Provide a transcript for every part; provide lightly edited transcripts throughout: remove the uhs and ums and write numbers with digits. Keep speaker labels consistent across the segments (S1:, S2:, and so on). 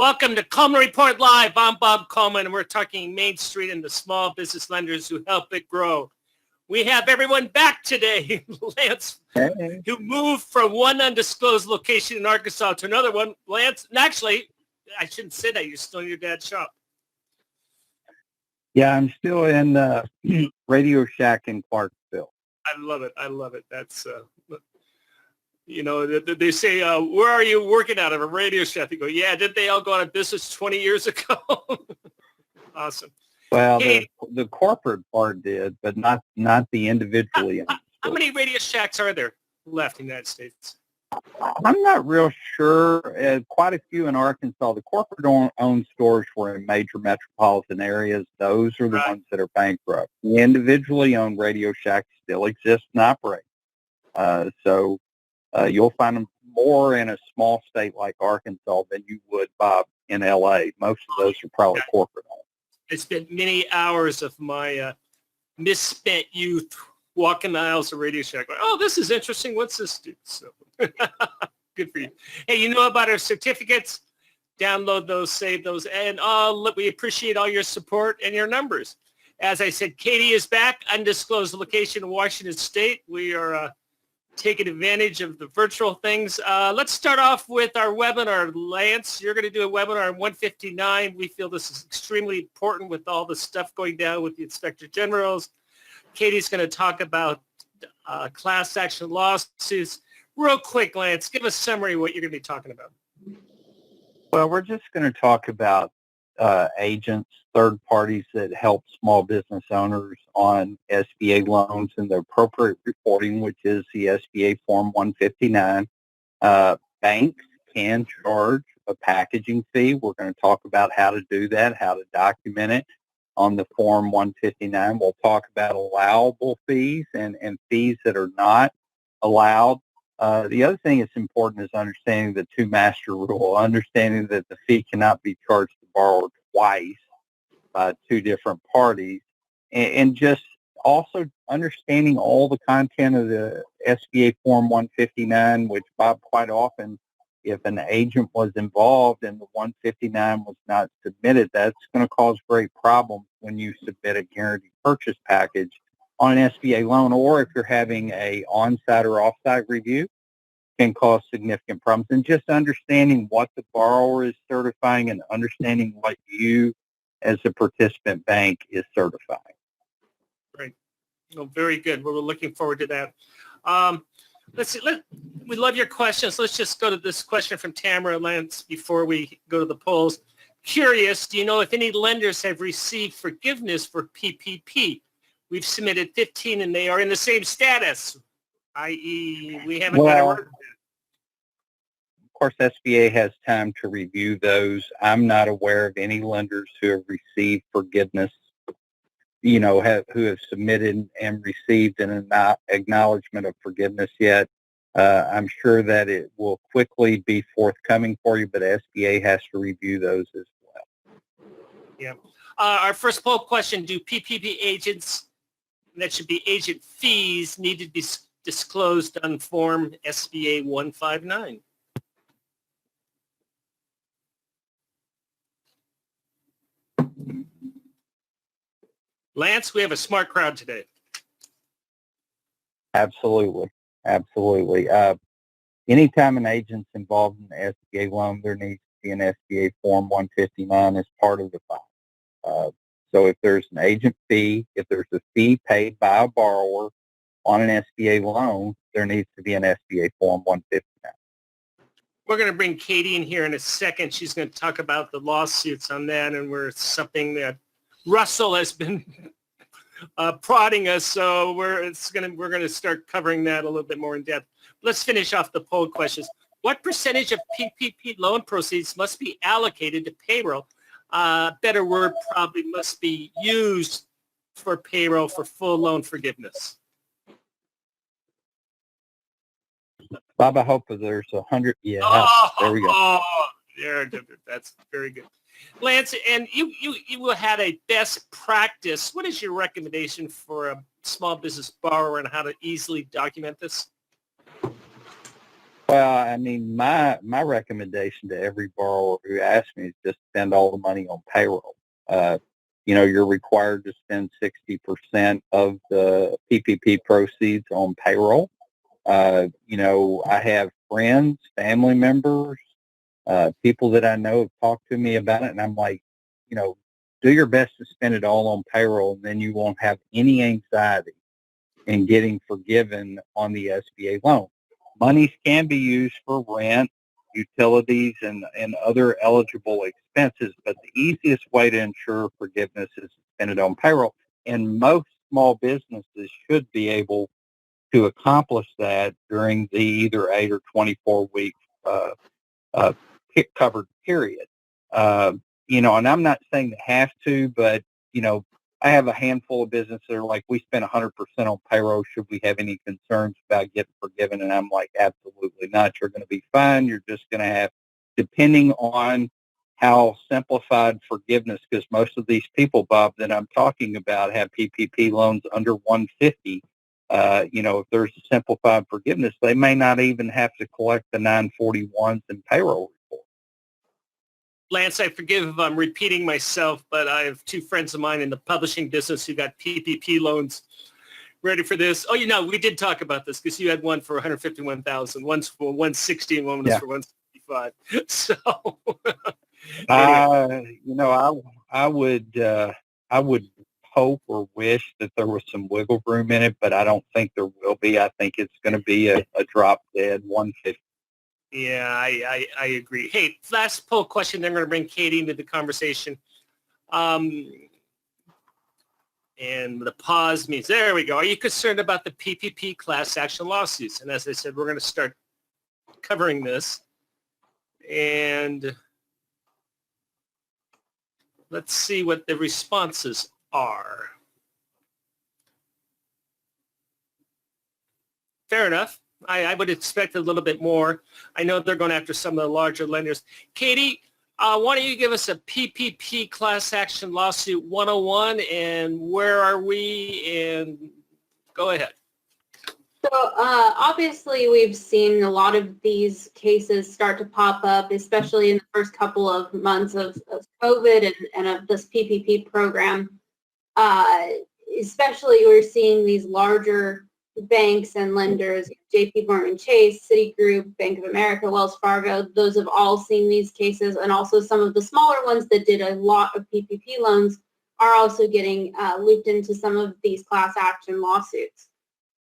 S1: Welcome to Coleman Report Live. I'm Bob Coleman, and we're talking Main Street and the small business lenders who help it grow. We have everyone back today. Lance, who moved from one undisclosed location in Arkansas to another one. Lance, and actually, I shouldn't say that. You're still in your dad's shop.
S2: Yeah, I'm still in Radio Shack in Clarksville.
S1: I love it. I love it. That's, they say, where are you working out of? A Radio Shack? They go, yeah, didn't they all go out of business 20 years ago? Awesome.
S2: Well, hey, the corporate part did, but not the individually.
S1: How many Radio Shacks are there left in the United States?
S2: I'm not real sure. Quite a few in Arkansas. The corporate-owned stores were in major metropolitan areas. Those are the ones that are bankrupt. The individually owned Radio Shacks still exist and operate. So you'll find them more in a small state like Arkansas than you would, Bob, in L.A. Most of those are probably corporate-owned. I
S1: spent many hours of my misspent youth walking the aisles of Radio Shack. Going, oh, this is interesting. What's this do? So good for you. Hey, you know about our certificates? Download those, save those, and we appreciate all your support and your numbers. As I said, Katie is back, undisclosed location in Washington State. We are taking advantage of the virtual things. Let's start off with our webinar. Lance, you're going to do a webinar on 159. We feel this is extremely important with all the stuff going down with the Inspector Generals. Katie's going to talk about class action lawsuits. Real quick, Lance, give a summary of what you're going to be talking about.
S2: Well, we're just going to talk about agents, third parties that help small business owners on SBA loans and the appropriate reporting, which is the SBA Form 159. Banks can charge a packaging fee. We're going to talk about how to do that, how to document it on the Form 159. We'll talk about allowable fees and fees that are not allowed. The other thing that's important is understanding the two-master rule, understanding that the fee cannot be charged to the borrower twice by two different parties, and just also understanding all the content of the SBA Form 159, which, Bob, quite often, if an agent was involved and the 159 was not submitted, that's going to cause great problems when you submit a guaranteed purchase package on an SBA loan, or if you're having a on-site or off-site review, can cause significant problems. And just understanding what the borrower is certifying and understanding what you as a participant bank is certifying.
S1: Right. Well, very good. We're looking forward to that. Let's see. We love your questions. Let's just go to this question from Tamara Lance before we go to the polls. Curious, do you know if any lenders have received forgiveness for PPP? We've submitted 15 and they are in the same status, i.e. we haven't got a word.
S2: Of course, SBA has time to review those. I'm not aware of any lenders who have received forgiveness, who have submitted and received an acknowledgement of forgiveness yet. I'm sure that it will quickly be forthcoming for you, but SBA has to review those as well.
S1: Yeah. Our first poll question, do PPP agents, that should be agent fees, need to be disclosed on Form SBA 159? Lance, we have a smart crowd today.
S2: Absolutely. Anytime an agent's involved in an SBA loan, there needs to be an SBA Form 159 as part of the file. So if there's an agent fee, if there's a fee paid by a borrower on an SBA loan, there needs to be an SBA Form 159.
S1: We're going to bring Katie in here in a second. She's going to talk about the lawsuits on that, and something that Russell has been prodding us, so we're going to start covering that a little bit more in depth. Let's finish off the poll questions. What percentage of PPP loan proceeds must be allocated to payroll? Better word probably must be used for payroll for full loan forgiveness.
S2: Bob, I hope there's 100. Yeah, there we go.
S1: That's very good. Lance, and you had a best practice. What is your recommendation for a small business borrower and how to easily document this?
S2: Well, I mean, my recommendation to every borrower who asks me is just spend all the money on payroll. Uh, you're required to spend 60% of the PPP proceeds on payroll. I have friends, family members, people that I know have talked to me about it, and I'm like, do your best to spend it all on payroll, and then you won't have any anxiety in getting forgiven on the SBA loan. Monies can be used for rent, utilities, and other eligible expenses, but the easiest way to ensure forgiveness is to spend it on payroll. And most small businesses should be able to accomplish that during the either 8 or 24-week uh, covered period. And I'm not saying they have to, but, I have a handful of businesses that are like, we spend 100% on payroll. Should we have any concerns about getting forgiven? And I'm like, absolutely not. You're going to be fine. You're just going to have, depending on how simplified forgiveness, because most of these people, Bob, that I'm talking about have PPP loans under 150. If there's a simplified forgiveness, they may not even have to collect the 941s and payroll report.
S1: Lance, I forgive if I'm repeating myself, but I have two friends of mine in the publishing business who got PPP loans ready for this. Oh, we did talk about this because you had one for 151,000, one's for 160, and one was for 165. So,
S2: anyway. I would hope or wish that there was some wiggle room in it, but I don't think there will be. I think it's going to be a drop dead 150.
S1: Yeah, I agree. Hey, last poll question. Then I'm going to bring Katie into the conversation. And the pause means, there we go. Are you concerned about the PPP class action lawsuits? And as I said, we're going to start covering this. And let's see what the responses are. Fair enough. I would expect a little bit more. I know they're going after some of the larger lenders. Katie, why don't you give us a PPP class action lawsuit 101 and where are we? And go ahead.
S3: So obviously we've seen a lot of these cases start to pop up, especially in the first couple of months of COVID and of this PPP program. Especially we're seeing these larger banks and lenders, JP Morgan Chase, Citigroup, Bank of America, Wells Fargo, those have all seen these cases, and also some of the smaller ones that did a lot of PPP loans are also getting looped into some of these class action lawsuits.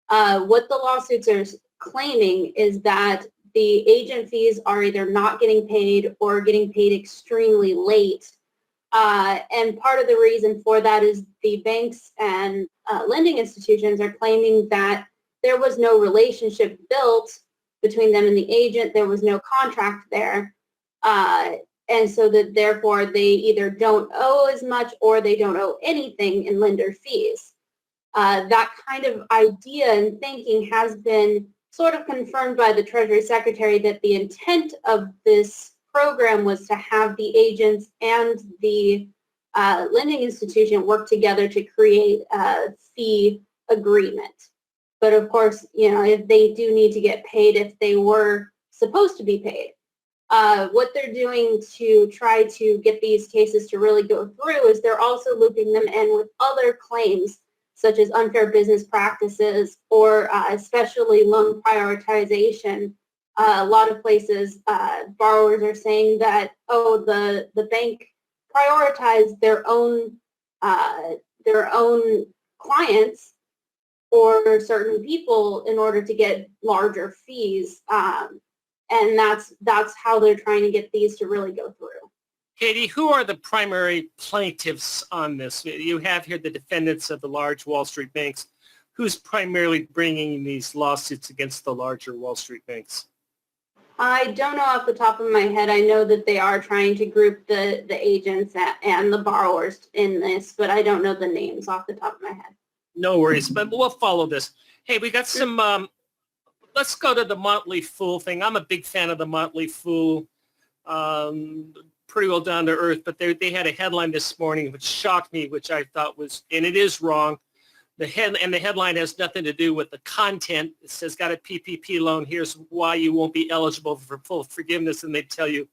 S3: What the lawsuits are claiming is that the agent fees are either not getting paid or getting paid extremely late. And part of the reason for that is the banks and lending institutions are claiming that there was no relationship built between them and the agent. There was no contract there. And so that therefore they either don't owe as much or they don't owe anything in lender fees. That kind of idea and thinking has been sort of confirmed by the Treasury Secretary that the intent of this program was to have the agents and the lending institution work together to create a fee agreement. But of course, if they do need to get paid if they were supposed to be paid. What they're doing to try to get these cases to really go through is they're also looping them in with other claims such as unfair business practices or especially loan prioritization. A lot of places, borrowers are saying that, the bank prioritized their own clients or certain people in order to get larger fees, and that's how they're trying to get these to really go through.
S1: Katie, who are the primary plaintiffs on this? You have here the defendants of the large Wall Street banks. Who's primarily bringing these lawsuits against the larger Wall Street banks?
S3: I don't know off the top of my head. I know that they are trying to group the agents and the borrowers in this, but I don't know the names off the top of my head.
S1: No worries, but we'll follow this. Hey, we got some, let's go to the Motley Fool thing. I'm a big fan of the Motley Fool, pretty well down to earth, but they had a headline this morning which shocked me, which I thought was, and it is wrong, the headline has nothing to do with the content. It says, got a PPP loan. Here's why you won't be eligible for full forgiveness. And they tell you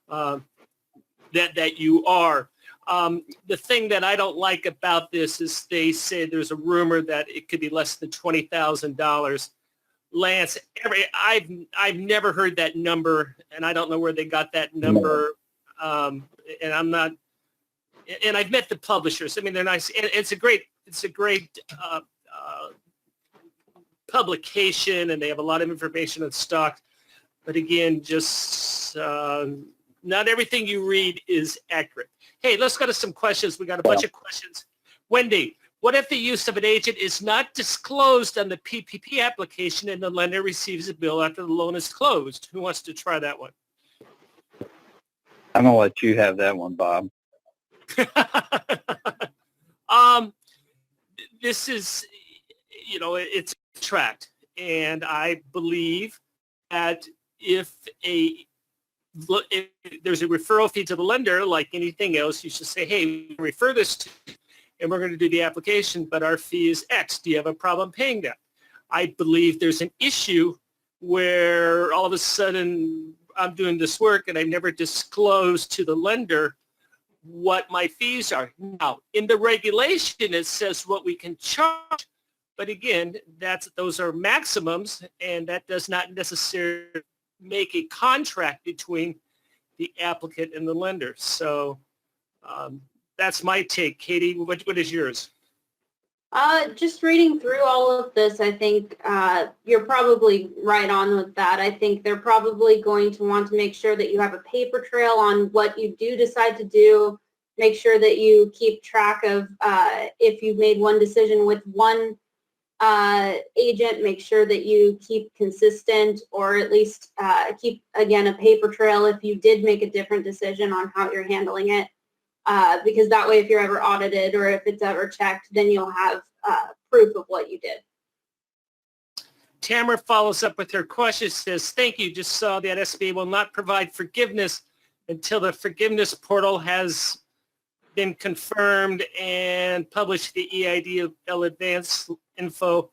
S1: that you are. The thing that I don't like about this is they say there's a rumor that it could be less than $20,000. Lance, I've never heard that number, and I don't know where they got that number. And I'm not. And I've met the publishers. I mean, they're nice. And it's a great publication, and they have a lot of information on stock. But again, just not everything you read is accurate. Hey, let's go to some questions. We got a bunch of questions. Wendy, what if the use of an agent is not disclosed on the PPP application and the lender receives a bill after the loan is closed? Who wants to try that one?
S2: I'm going to let you have that one, Bob.
S1: This is, it's tracked, and I believe that if there's a referral fee to the lender, like anything else, you should say, hey, refer this to, and we're going to do the application, but our fee is X. Do you have a problem paying that? I believe there's an issue where all of a sudden I'm doing this work and I've never disclosed to the lender what my fees are. Now, in the regulation, it says what we can charge, but again, those are maximums, and that does not necessarily make a contract between the applicant and the lender. So that's my take. Katie, what is yours?
S3: Just reading through all of this, I think you're probably right on with that. I think they're probably going to want to make sure that you have a paper trail on what you do decide to do, make sure that you keep track of if you've made one decision with one agent, make sure that you keep consistent, or at least keep, again, a paper trail if you did make a different decision on how you're handling it. Because that way, if you're ever audited or if it's ever checked, then you'll have proof of what you did.
S1: Tamara follows up with her question, says, thank you. Just saw that SBA will not provide forgiveness until the forgiveness portal has been confirmed and published the EIDL advance info.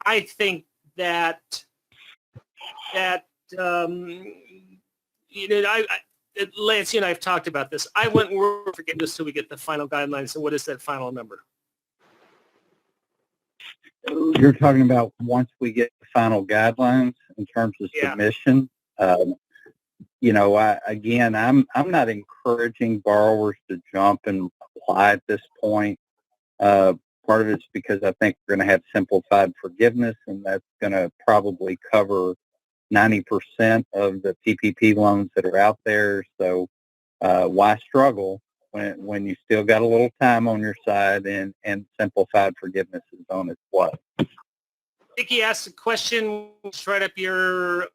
S1: I think that Lance, you and I have talked about this. I wouldn't worry forgiveness until we get the final guidelines. And what is that final number?
S2: You're talking about once we get the final guidelines in terms of submission. I'm not encouraging borrowers to jump and apply at this point. Part of it's because I think we're going to have simplified forgiveness, and that's going to probably cover 90% of the PPP loans that are out there. So why struggle when you still got a little time on your side and simplified forgiveness is on its way?
S1: Vicky asked a question right up your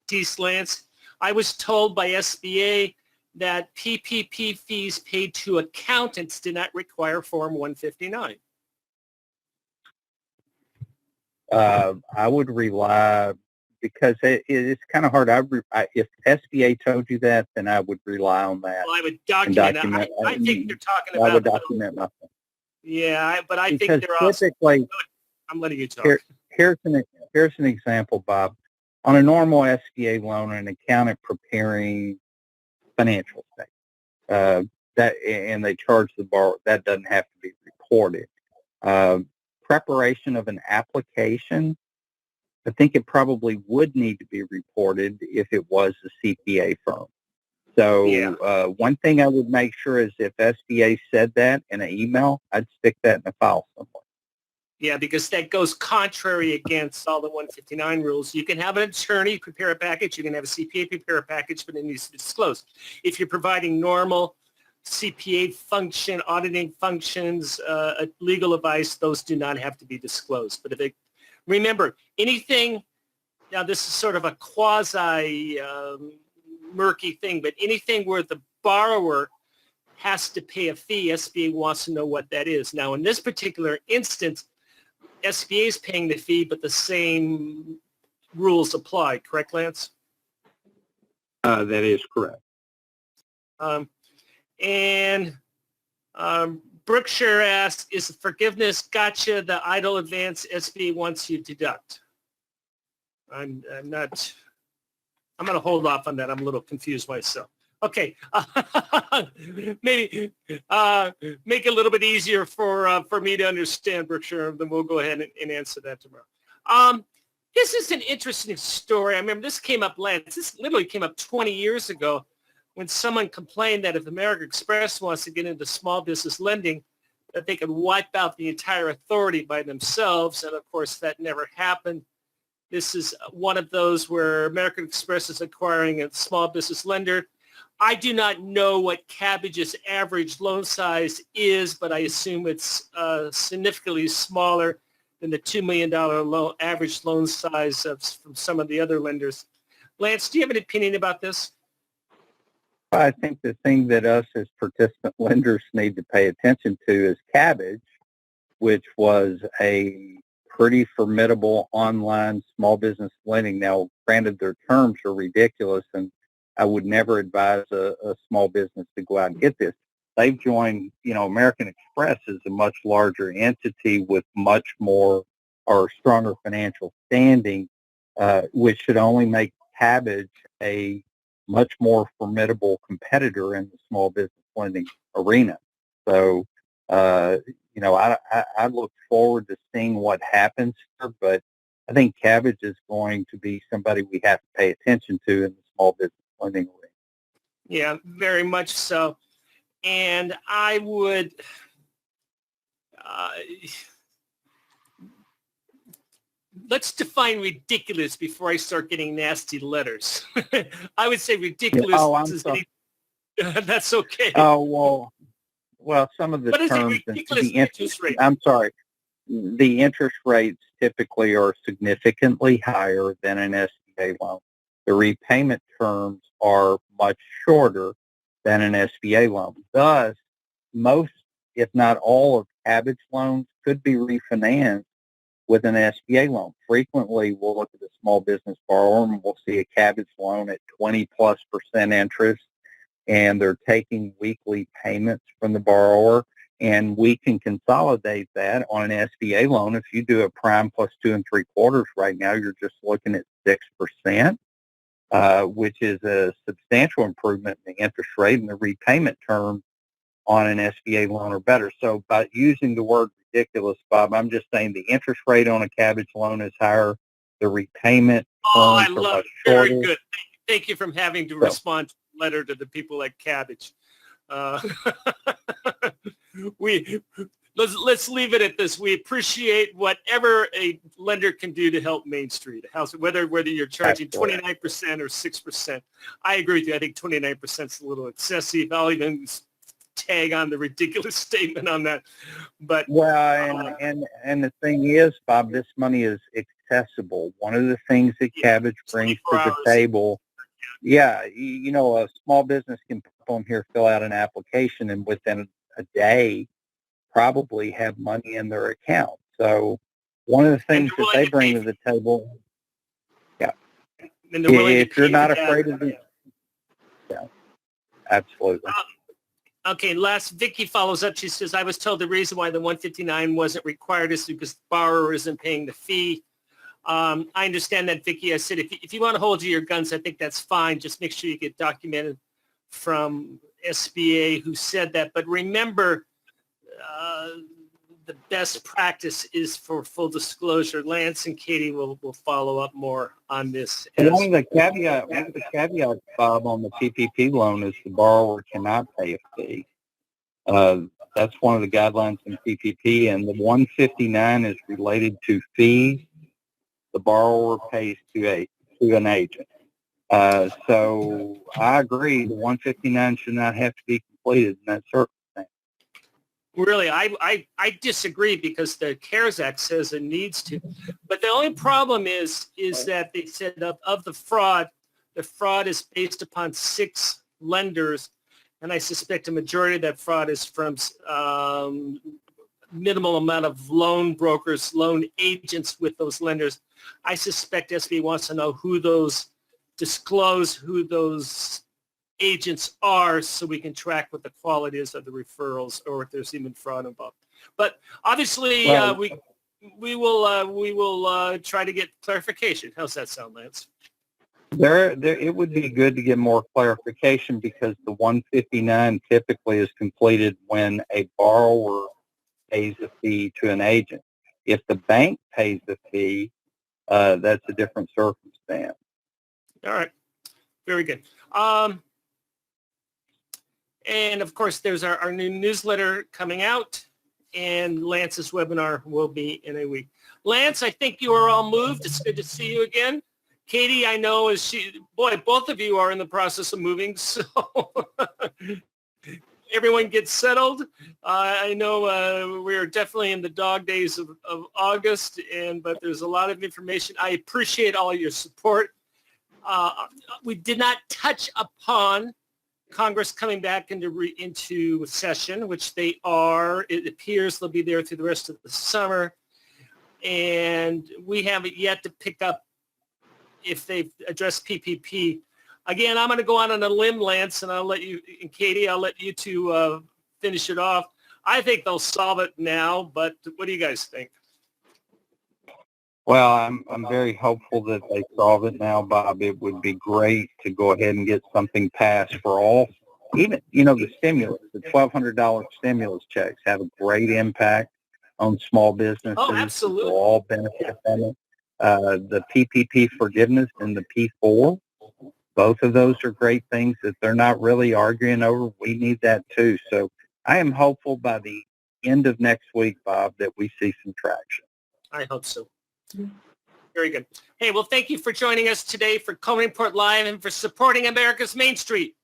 S1: piece, Lance. I was told by SBA that PPP fees paid to accountants did not require Form 159.
S2: I would rely, because it's kind of hard. If SBA told you that, then I would rely on that.
S1: Well, I would document. I think they're talking about.
S2: I would document myself.
S1: Yeah, but I
S2: because
S1: think they're also. I'm letting you talk.
S2: Here's an example, Bob. On a normal SBA loan, an accountant preparing financial statements, and they charge the borrower, that doesn't have to be reported. Preparation of an application, I think it probably would need to be reported if it was a CPA firm. So one thing I would make sure is if SBA said that in an email, I'd stick that in a file somewhere.
S1: Yeah, because that goes contrary against all the 159 rules. You can have an attorney prepare a package. You can have a CPA prepare a package, but it needs to be disclosed. If you're providing normal CPA function, auditing functions, legal advice, those do not have to be disclosed. But remember, anything, now this is sort of a quasi murky thing, but anything where the borrower has to pay a fee, SBA wants to know what that is. Now, in this particular instance, SBA is paying the fee, but the same rules apply. Correct, Lance?
S2: That is correct.
S1: Brookshire asks, is the forgiveness gotcha the idle advance SBA wants you to deduct? I'm not, I'm going to hold off on that. I'm a little confused myself. Okay. Maybe make it a little bit easier for me to understand, Brookshire, then we'll go ahead and answer that tomorrow. This is an interesting story. I remember this came up this literally came up 20 years ago when someone complained that if American Express wants to get into small business lending, that they could wipe out the entire authority by themselves. And of course, that never happened. This is one of those where American Express is acquiring a small business lender. I do not know what Cabbage's average loan size is, but I assume it's significantly smaller than the $2 million average loan size from some of the other lenders. Lance, do you have an opinion about this?
S2: I think the thing that us as participant lenders need to pay attention to is Cabbage, which was a pretty formidable online small business lending. Now, granted, their terms are ridiculous, and I would never advise a small business to go out and get this. They've joined, American Express is a much larger entity with much more or stronger financial standing, which should only make Cabbage a much more formidable competitor in the small business lending arena. So, I look forward to seeing what happens here, but I think Cabbage is going to be somebody we have to pay attention to in the small business lending arena.
S1: Yeah, very much so. And I would, let's define ridiculous before I start getting nasty letters. I would say ridiculous.
S2: Yeah. Oh, I'm sorry.
S1: That's okay.
S2: Oh, well, some of the terms, the interest rate. I'm sorry. The interest rates typically are significantly higher than an SBA loan. The repayment terms are much shorter than an SBA loan. Thus, most, if not all, of Cabbage loans could be refinanced with an SBA loan. Frequently, we'll look at a small business borrower and we'll see a Cabbage loan at 20+% interest, and they're taking weekly payments from the borrower, and we can consolidate that on an SBA loan. If you do a prime plus 2 3/4 right now, you're just looking at 6%. Which is a substantial improvement in the interest rate, and the repayment terms on an SBA loan are better. So by using the word ridiculous, Bob, I'm just saying the interest rate on a Cabbage loan is higher. The repayment terms are much shorter.
S1: Very good. Thank you for having to respond to the letter to the people at Cabbage. Let's leave it at this. We appreciate whatever a lender can do to help Main Street, whether you're charging 29% or 6%. I agree with you. I think 29% is a little excessive. I'll even tag on the ridiculous statement on that. But and the thing is, Bob, this money is accessible. One of the things that Cabbage brings to the table, a small business can pop on here, fill out an application, and within a day probably have money in their account. So one of the things that they bring to the table, if you're not afraid of it, absolutely. Okay, Vicky follows up. She says, I was told the reason why the 159 wasn't required is because the borrower isn't paying the fee. I understand that, Vicky. I said, if you want to hold to your guns, I think that's fine. Just make sure you get documented from SBA who said that. But remember, the best practice is for full disclosure. Lance and Katie will follow up more on this.
S2: One of the caveats, Bob, on the PPP loan is the borrower cannot pay a fee. That's one of the guidelines in PPP, and the 159 is related to fees the borrower pays to an agent. So I agree, the 159 should not have to be completed in that circumstance.
S1: Really, I disagree because the CARES Act says it needs to. But the only problem is that they said of the fraud is based upon 6 lenders, and I suspect a majority of that fraud is from minimal amount of loan brokers, loan agents with those lenders. I suspect SBA wants to know who those agents are so we can track what the quality is of the referrals or if there's even fraud involved. But obviously,
S2: Well-
S1: we will try to get clarification. How's that sound, Lance?
S2: It would be good to get more clarification because the 159 typically is completed when a borrower pays a fee to an agent. If the bank pays the fee, that's a different circumstance.
S1: All right. Very good. And of course, there's our new newsletter coming out, and Lance's webinar will be in a week. Lance, I think you are all moved. It's good to see you again. Katie, I know both of you are in the process of moving, so everyone gets settled. I know we're definitely in the dog days of August, but there's a lot of information. I appreciate all your support. We did not touch upon Congress coming back into session, which they are. It appears they'll be there through the rest of the summer. And we haven't yet to pick up if they've addressed PPP. Again, I'm going to go on a limb, Lance, and I'll let you, and Katie, I'll let you two finish it off. I think they'll solve it now, but what do you guys think?
S2: Well, I'm very hopeful that they solve it now, Bob. It would be great to go ahead and get something passed for all. Even, the stimulus, the $1,200 stimulus checks have a great impact on small businesses.
S1: Oh, absolutely.
S2: We'll all benefit from it. The PPP forgiveness and the P4, both of those are great things that they're not really arguing over. We need that too. So I am hopeful by the end of next week, Bob, that we see some traction.
S1: I hope so. Very good. Hey, well, thank you for joining us today for Coleman Report Live and for supporting America's Main Street,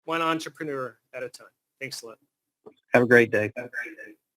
S1: one entrepreneur at a time. Thanks a lot.
S2: Have a great day.